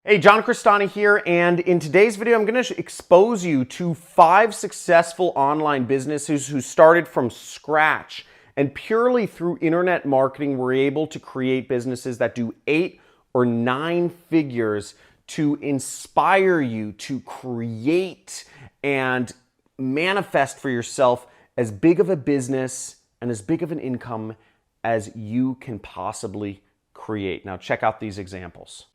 Hey, John Crestani here, and in today's video, I'm going to expose you to 5 successful online businesses who started from scratch and purely through internet marketing were able to create businesses that do 8 or 9 figures to inspire you to create and manifest for yourself as big of a business and as big of an income as you can possibly create. Now, check out these examples.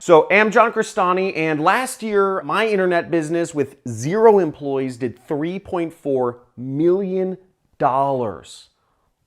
So I'm John Crestani, and last year my internet business with 0 employees did $3.4 million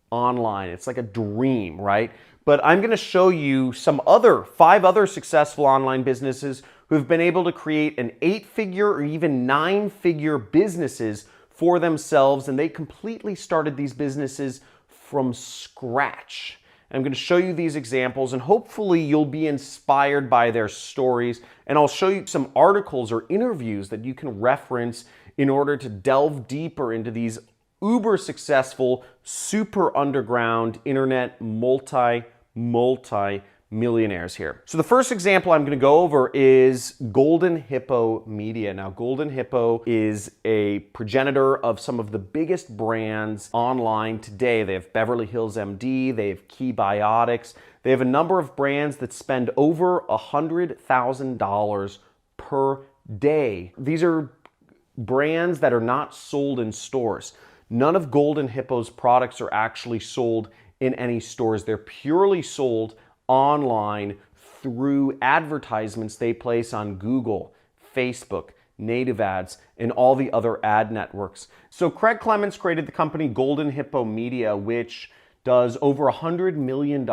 online. It's like a dream, right? But I'm going to show you some 5 other successful online businesses who've been able to create an 8-figure or even 9-figure businesses for themselves, and they completely started these businesses from scratch. I'm going to show you these examples, and hopefully you'll be inspired by their stories. And I'll show you some articles or interviews that you can reference in order to delve deeper into these uber successful, super underground internet multi-millionaires here. So the first example I'm going to go over is Golden Hippo Media. Now, Golden Hippo is a progenitor of some of the biggest brands online today. They have Beverly Hills MD, they have Key Biotics, they have a number of brands that spend over $100,000 per day. These are brands that are not sold in stores. None of Golden Hippo's products are actually sold in any stores. They're purely sold online through advertisements they place on Google, Facebook, native ads, and all the other ad networks. So Craig Clements created the company Golden Hippo Media, which does over $100 million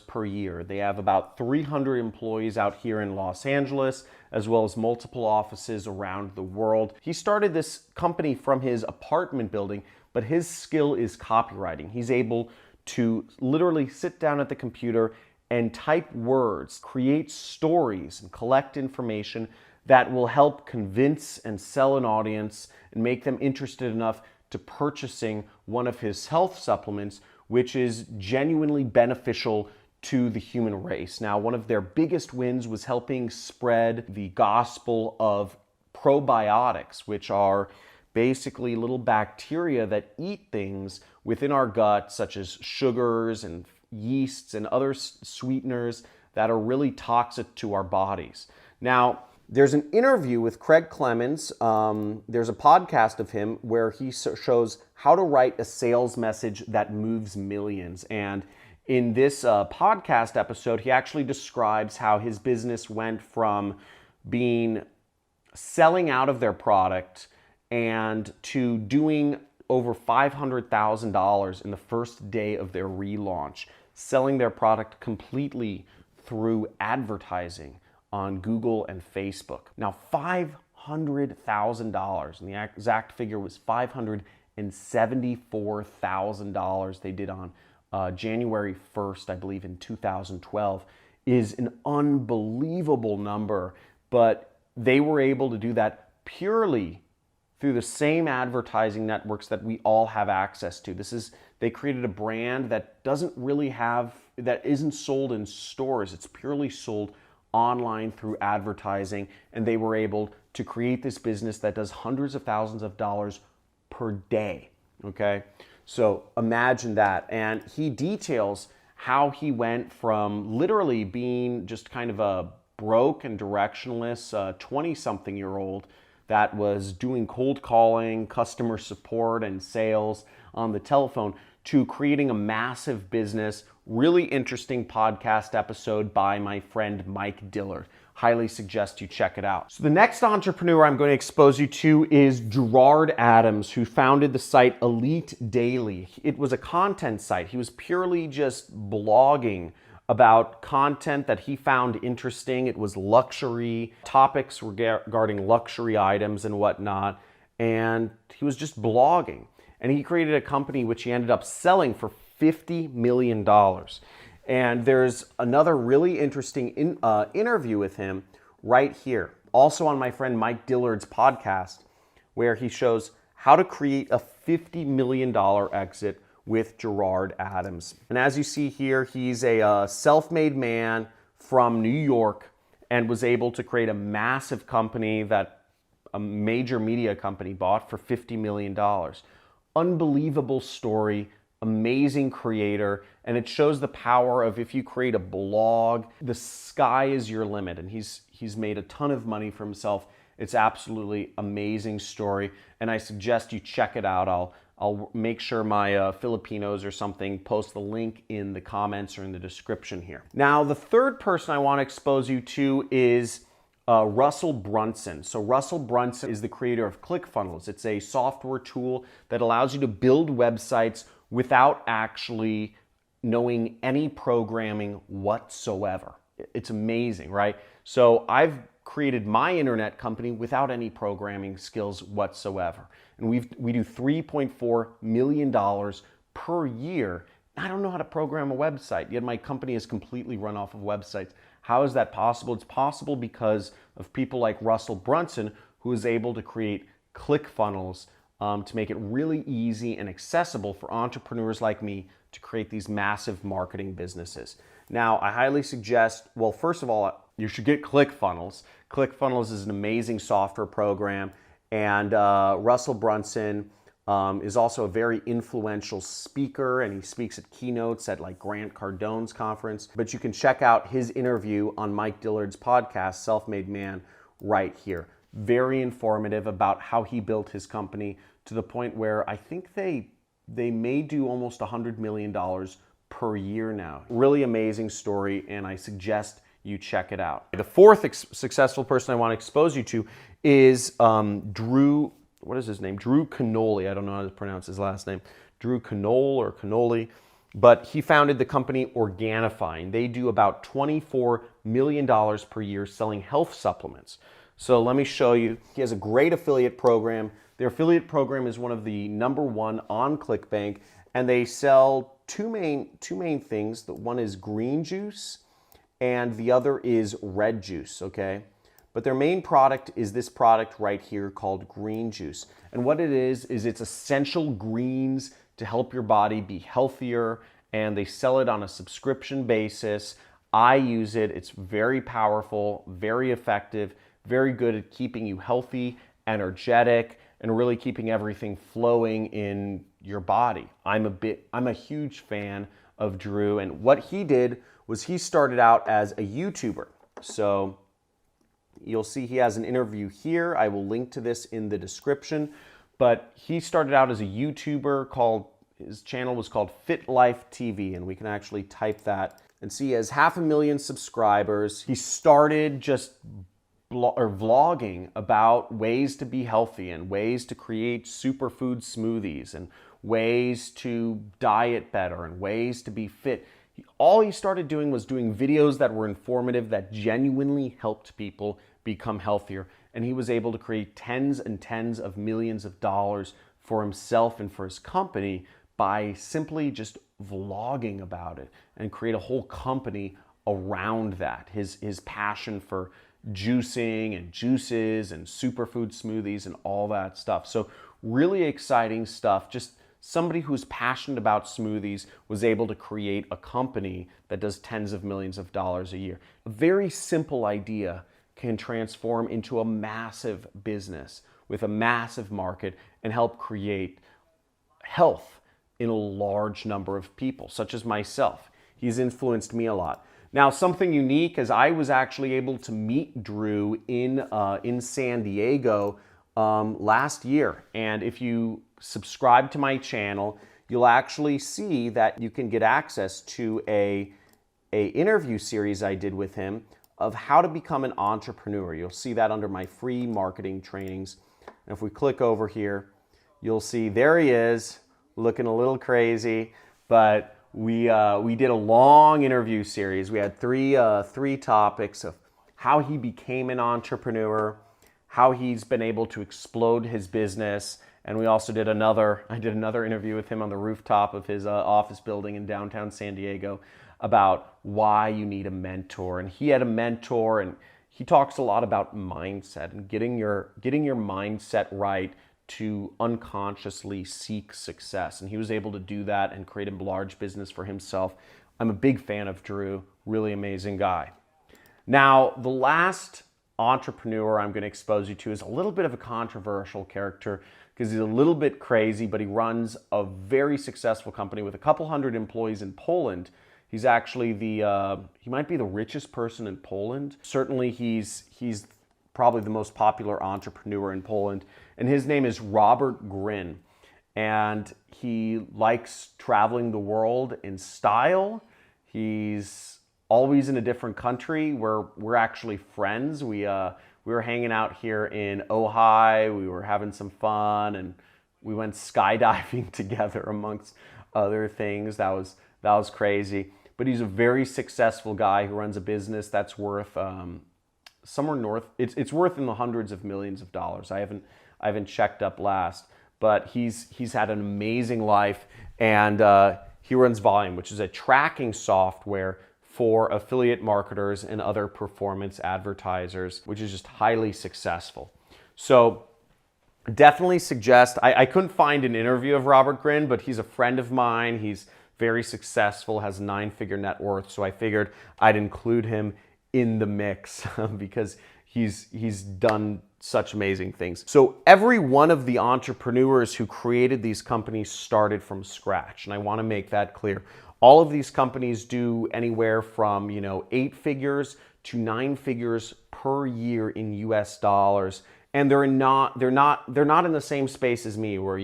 per year. They have about 300 employees out here in Los Angeles, as well as multiple offices around the world. He started this company from his apartment building, but his skill is copywriting. He's able to literally sit down at the computer and type words, create stories, and collect information that will help convince and sell an audience and make them interested enough to purchasing one of his health supplements, which is genuinely beneficial to the human race. Now, one of their biggest wins was helping spread the gospel of probiotics, which are basically little bacteria that eat things within our gut, such as sugars and yeasts and other sweeteners that are really toxic to our bodies. Now, there's an interview with Craig Clements. There's a podcast of him where he shows how to write a sales message that moves millions. And in this podcast episode, he actually describes how his business went from selling out of their product and to doing over $500,000 in the first day of their relaunch, selling their product completely through advertising on Google and Facebook. Now, $500,000, and the exact figure was $574,000 they did on January 1st, I believe, in 2012, is an unbelievable number, but they were able to do that purely through the same advertising networks that we all have access to. They created a brand that isn't sold in stores. It's purely sold online through advertising, and they were able to create this business that does hundreds of thousands of dollars per day, okay? So imagine that. And he details how he went from literally being just kind of a broke and directionless 20-something-year-old that was doing cold calling, customer support, and sales on the telephone to creating a massive business. Really interesting podcast episode by my friend Mike Dillard. Highly suggest you check it out. So the next entrepreneur I'm going to expose you to is Gerard Adams, who founded the site Elite Daily. It was a content site. He was purely just blogging about content that he found interesting. It was luxury, topics regarding luxury items and whatnot, and he was just blogging. And he created a company which he ended up selling for $50 million. And there's another really interesting interview with him right here, also on my friend Mike Dillard's podcast, where he shows how to create a $50 million exit with Gerard Adams. And as you see here, he's a self-made man from New York and was able to create a massive company that a major media company bought for $50 million. Unbelievable story, amazing creator, and it shows the power of if you create a blog, the sky is your limit, and he's made a ton of money for himself. It's absolutely amazing story, and I suggest you check it out. I'll make sure my Filipinos or something post the link in the comments or in the description here. Now, the third person I want to expose you to is Russell Brunson. So Russell Brunson is the creator of ClickFunnels. It's a software tool that allows you to build websites without actually knowing any programming whatsoever. It's amazing, right? So I've created my internet company without any programming skills whatsoever. And we do $3.4 million per year. I don't know how to program a website, yet my company is completely run off of websites. How is that possible? It's possible because of people like Russell Brunson, who is able to create ClickFunnels to make it really easy and accessible for entrepreneurs like me to create these massive marketing businesses. Now, I highly suggest, well, first of all, you should get ClickFunnels. ClickFunnels is an amazing software program, and Russell Brunson is also a very influential speaker, and he speaks at keynotes at like Grant Cardone's conference. But you can check out his interview on Mike Dillard's podcast, Self-Made Man, right here. Very informative about how he built his company to the point where I think they may do almost $100 million per year now. Really amazing story, and I suggest you check it out. The fourth successful person I want to expose you to is Drew, what is his name? Drew Canole. I don't know how to pronounce his last name. Drew Canole or Canole. But he founded the company Organifi. They do about $24 million per year selling health supplements. So let me show you. He has a great affiliate program. Their affiliate program is one of the #1 on ClickBank, and they sell two main things. The one is green juice, and the other is red juice, okay? But their main product is this product right here called green juice. And what it is it's essential greens to help your body be healthier, and they sell it on a subscription basis. I use it. It's very powerful, very effective, very good at keeping you healthy, energetic, and really keeping everything flowing in your body. I'm a huge fan of Drew, and what he did was he started out as a YouTuber. So you'll see he has an interview here. I will link to this in the description. But he started out as a YouTuber his channel was called Fit Life TV, and we can actually type that and see he has 500,000 subscribers. He started just vlogging about ways to be healthy and ways to create superfood smoothies and ways to diet better and ways to be fit. All he started doing was doing videos that were informative, that genuinely helped people become healthier. And he was able to create tens and tens of millions of dollars for himself and for his company by simply just vlogging about it and create a whole company around that. His passion for juicing and juices and superfood smoothies and all that stuff. So really exciting stuff. Just somebody who's passionate about smoothies was able to create a company that does tens of millions of dollars a year. A very simple idea can transform into a massive business with a massive market and help create health in a large number of people, such as myself. He's influenced me a lot. Now, something unique is I was actually able to meet Drew in San Diego last year. And if you subscribe to my channel, you'll actually see that you can get access to a interview series I did with him of how to become an entrepreneur. You'll see that under my free marketing trainings. And if we click over here, you'll see there he is, looking a little crazy, but we did a long interview series. We had three topics of how he became an entrepreneur, how he's been able to explode his business, and we also did I did another interview with him on the rooftop of his office building in downtown San Diego about why you need a mentor. And he had a mentor, and he talks a lot about mindset and getting your mindset right to unconsciously seek success. And he was able to do that and create a large business for himself. I'm a big fan of Drew, really amazing guy. Now, the last entrepreneur I'm going to expose you to is a little bit of a controversial character because he's a little bit crazy, but he runs a very successful company with a couple hundred employees in Poland. He's actually he might be the richest person in Poland. Certainly he's probably the most popular entrepreneur in Poland, and his name is Robert Greene. And he likes traveling the world in style. He's always in a different country where we're actually friends. We were hanging out here in Ojai. We were having some fun, and we went skydiving together amongst other things. That was crazy. But he's a very successful guy who runs a business that's worth somewhere north. It's worth in the hundreds of millions of dollars. I haven't checked up last, but he's had an amazing life, and he runs Volume, which is a tracking software for affiliate marketers and other performance advertisers, which is just highly successful. So definitely suggest, I couldn't find an interview of Robert Greene, but he's a friend of mine. He's very successful, has a 9-figure net worth. So I figured I'd include him in the mix because he's done such amazing things. So every one of the entrepreneurs who created these companies started from scratch. And I want to make that clear. All of these companies do anywhere from 8 figures to 9 figures per year in US dollars. And they're not in the same space as me, where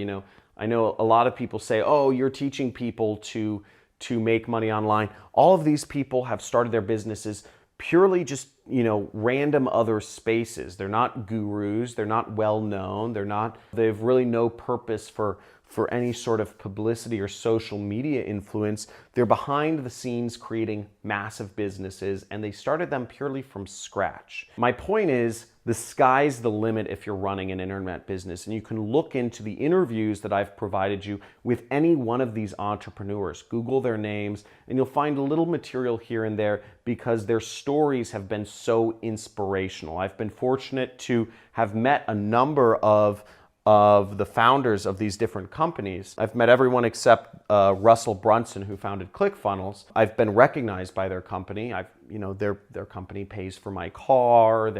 I know a lot of people say, oh, you're teaching people to make money online. All of these people have started their businesses purely just random other spaces. They're not gurus, they're not well known, they have really no purpose for any sort of publicity or social media influence. They're behind the scenes creating massive businesses, and they started them purely from scratch. My point is, the sky's the limit if you're running an internet business, and you can look into the interviews that I've provided you with any one of these entrepreneurs. Google their names, and you'll find a little material here and there because their stories have been so inspirational. I've been fortunate to have met a number of the founders of these different companies. I've met everyone except Russell Brunson, who founded ClickFunnels. I've been recognized by their company. Their company pays for my car.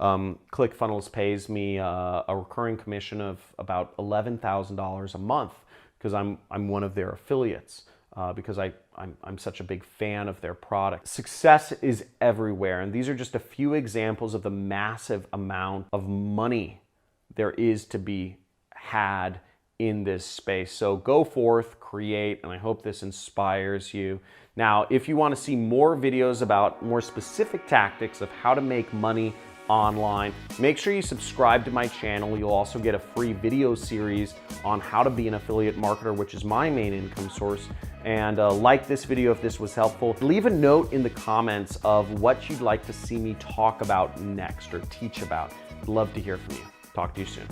ClickFunnels pays me a recurring commission of about $11,000 a month because I'm one of their affiliates. Because I'm such a big fan of their product. Success is everywhere, and these are just a few examples of the massive amount of money there is to be had in this space. So go forth, create, and I hope this inspires you. Now, if you want to see more videos about more specific tactics of how to make money online, make sure you subscribe to my channel. You'll also get a free video series on how to be an affiliate marketer, which is my main income source. And like this video if this was helpful. Leave a note in the comments of what you'd like to see me talk about next or teach about. I'd love to hear from you. Talk to you soon.